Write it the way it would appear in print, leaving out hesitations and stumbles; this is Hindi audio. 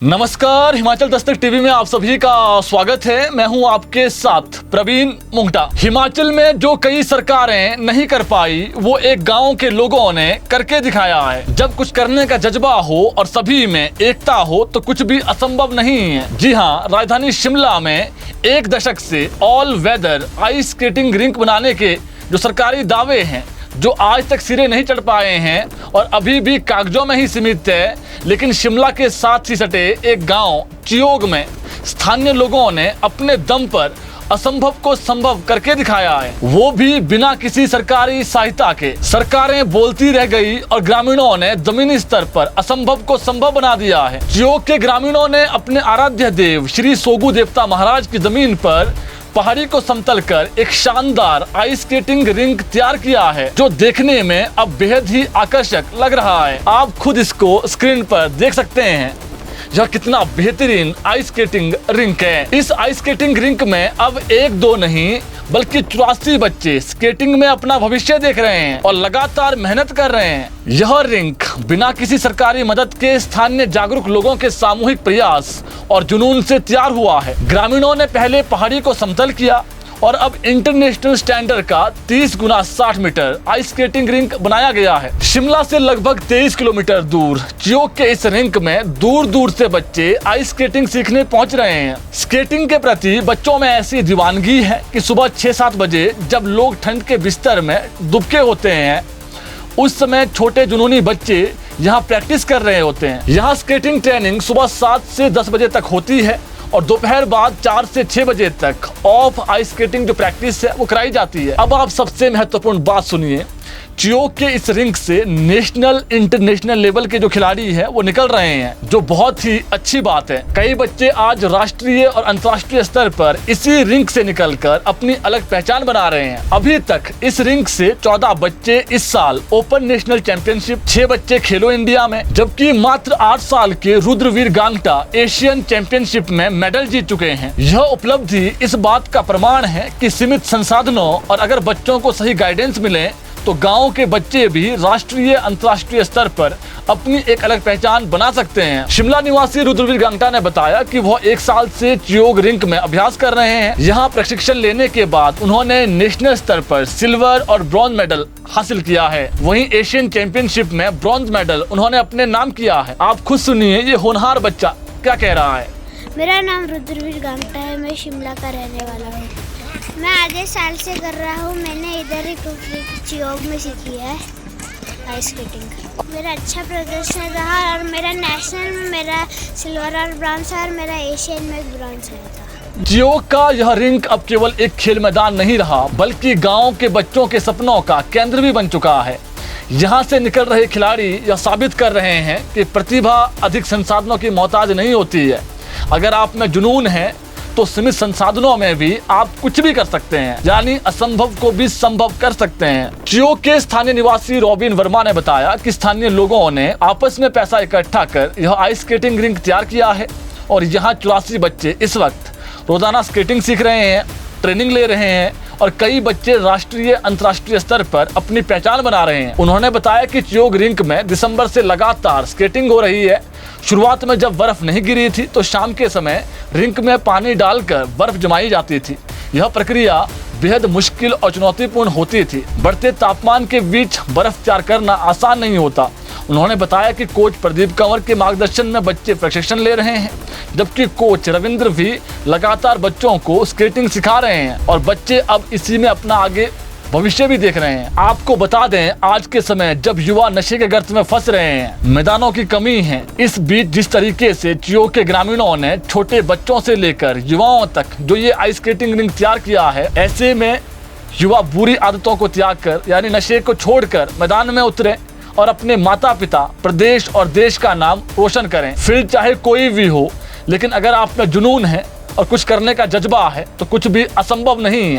नमस्कार, हिमाचल दस्तक टीवी में आप सभी का स्वागत है। मैं हूं आपके साथ प्रवीण मुंगटा। हिमाचल में जो कई सरकारें नहीं कर पाई वो एक गांव के लोगों ने करके दिखाया है। जब कुछ करने का जज्बा हो और सभी में एकता हो तो कुछ भी असंभव नहीं है। जी हां, राजधानी शिमला में एक दशक से all weather ice skating rink बनाने के जो सरकारी दावे हैं, जो आज तक सिरे नहीं चढ़ पाए हैं और अभी भी कागजों में ही सीमित है, लेकिन शिमला के साथ ही सटे एक गांव चियोग में स्थानीय लोगों ने अपने दम पर असंभव को संभव करके दिखाया है, वो भी बिना किसी सरकारी सहायता के। सरकारें बोलती रह गई और ग्रामीणों ने जमीनी स्तर पर असंभव को संभव बना दिया है। चियोग के ग्रामीणों ने अपने आराध्य देव श्री सोगू देवता महाराज की जमीन पर पहाड़ी को समतल कर एक शानदार आइस स्केटिंग रिंक तैयार किया है, जो देखने में अब बेहद ही आकर्षक लग रहा है। आप खुद इसको स्क्रीन पर देख सकते हैं, यह कितना बेहतरीन आइस स्केटिंग रिंक है। इस आइस स्केटिंग रिंक में अब एक दो नहीं बल्कि 84 बच्चे स्केटिंग में अपना भविष्य देख रहे हैं और लगातार मेहनत कर रहे हैं। यह रिंक बिना किसी सरकारी मदद के स्थानीय जागरूक लोगों के सामूहिक प्रयास और जुनून से तैयार हुआ है। ग्रामीणों ने पहले पहाड़ी को समतल किया और अब इंटरनेशनल स्टैंडर्ड का 30 गुना 60 मीटर आइस स्केटिंग रिंक बनाया गया है। शिमला से लगभग 23 किलोमीटर दूर चियोग के इस रिंक में दूर दूर से बच्चे आइस स्केटिंग सीखने पहुंच रहे हैं। स्केटिंग के प्रति बच्चों में ऐसी दीवानगी है कि सुबह 6-7 बजे जब लोग ठंड के बिस्तर में दुबके होते हैं, उस समय छोटे जुनूनी बच्चे यहाँ प्रैक्टिस कर रहे होते हैं। यहाँ स्केटिंग ट्रेनिंग सुबह 7 से 10 बजे तक होती है और दोपहर बाद 4 से 6 बजे तक ऑफ आइस स्केटिंग जो प्रैक्टिस है वो कराई जाती है। अब आप सबसे महत्वपूर्ण बात सुनिए, चियोग के इस रिंक से नेशनल इंटरनेशनल लेवल के जो खिलाड़ी हैं वो निकल रहे हैं, जो बहुत ही अच्छी बात है। कई बच्चे आज राष्ट्रीय और अंतर्राष्ट्रीय स्तर पर इसी रिंक से निकलकर अपनी अलग पहचान बना रहे हैं। अभी तक इस रिंक से 14 बच्चे इस साल ओपन नेशनल चैंपियनशिप, 6 बच्चे खेलो इंडिया में, जबकि मात्र 8 साल के रुद्रवीर गांगटा एशियन चैंपियनशिप में मेडल जीत चुके हैं। यह उपलब्धि इस बात का प्रमाण है कि सीमित संसाधनों और अगर बच्चों को सही गाइडेंस मिले तो गांव के बच्चे भी राष्ट्रीय अंतर्राष्ट्रीय स्तर पर अपनी एक अलग पहचान बना सकते हैं। शिमला निवासी रुद्रवीर गांगटा ने बताया कि वह 1 साल से चियोग रिंक में अभ्यास कर रहे हैं। यहाँ प्रशिक्षण लेने के बाद उन्होंने नेशनल स्तर पर सिल्वर और ब्रॉन्ज मेडल हासिल किया है। वहीं एशियन चैंपियनशिप में ब्रॉन्ज मेडल उन्होंने अपने नाम किया है। आप खुद सुनिए ये होनहार बच्चा क्या कह रहा है। मेरा नाम रुद्रवीर गांगटा है, मैं शिमला का रहने वाला हूँ। मैं आधे साल से कर रहा हूँ। मैंने इधर ही चियोग में सीखी है आइस स्केटिंग। मेरा अच्छा प्रदर्शन रहा और मेरा नेशनल में मेरा सिल्वर और ब्रॉन्ज और मेरा एशियन में ब्रॉन्ज आया था। चियोग का यह रिंक अब केवल एक खेल मैदान नहीं रहा बल्कि गांव के बच्चों के सपनों का केंद्र भी बन चुका है। यहाँ से निकल रहे खिलाड़ी यह साबित कर रहे हैं कि प्रतिभा अधिक संसाधनों की मोहताज नहीं होती है। अगर आप में जुनून है तो सीमित संसाधनों में भी आप कुछ भी कर सकते हैं, यानी असंभव को भी संभव कर सकते हैं। चियोग के स्थानीय निवासी रॉबिन वर्मा ने बताया कि स्थानीय लोगों ने आपस में पैसा इकट्ठा कर यह आइस स्केटिंग रिंक तैयार किया है और यहाँ 84 बच्चे इस वक्त रोजाना स्केटिंग सीख रहे हैं, ट्रेनिंग ले रहे हैं और कई बच्चे राष्ट्रीय अंतर्राष्ट्रीय स्तर पर अपनी पहचान बना रहे हैं। उन्होंने बताया कि चियोग रिंक में दिसंबर से लगातार स्केटिंग हो रही है। शुरुआत में जब बर्फ नहीं गिरी थी तो शाम के समय रिंक में पानी डालकर बर्फ जमाई जाती थी। यह प्रक्रिया बेहद मुश्किल और चुनौतीपूर्ण होती थी। बढ़ते तापमान के बीच बर्फ तैयार करना आसान नहीं होता। उन्होंने बताया कि कोच प्रदीप कंवर के मार्गदर्शन में बच्चे प्रशिक्षण ले रहे हैं, जबकि कोच रविंद्र भी लगातार बच्चों को स्केटिंग सिखा रहे हैं और बच्चे अब इसी में अपना आगे भविष्य भी देख रहे हैं। आपको बता दें, आज के समय जब युवा नशे के गर्त में फंस रहे हैं, मैदानों की कमी है, इस बीच जिस तरीके से चियोग के ग्रामीणों ने छोटे बच्चों से लेकर युवाओं तक जो ये आइस स्केटिंग रिंक तैयार किया है, ऐसे में युवा बुरी आदतों को त्याग कर यानी नशे को छोड़कर मैदान में उतरे और अपने माता पिता, प्रदेश और देश का नाम रोशन करें। फील्ड चाहे कोई भी हो, लेकिन अगर आप में जुनून है और कुछ करने का जज्बा है तो कुछ भी असंभव नहीं है।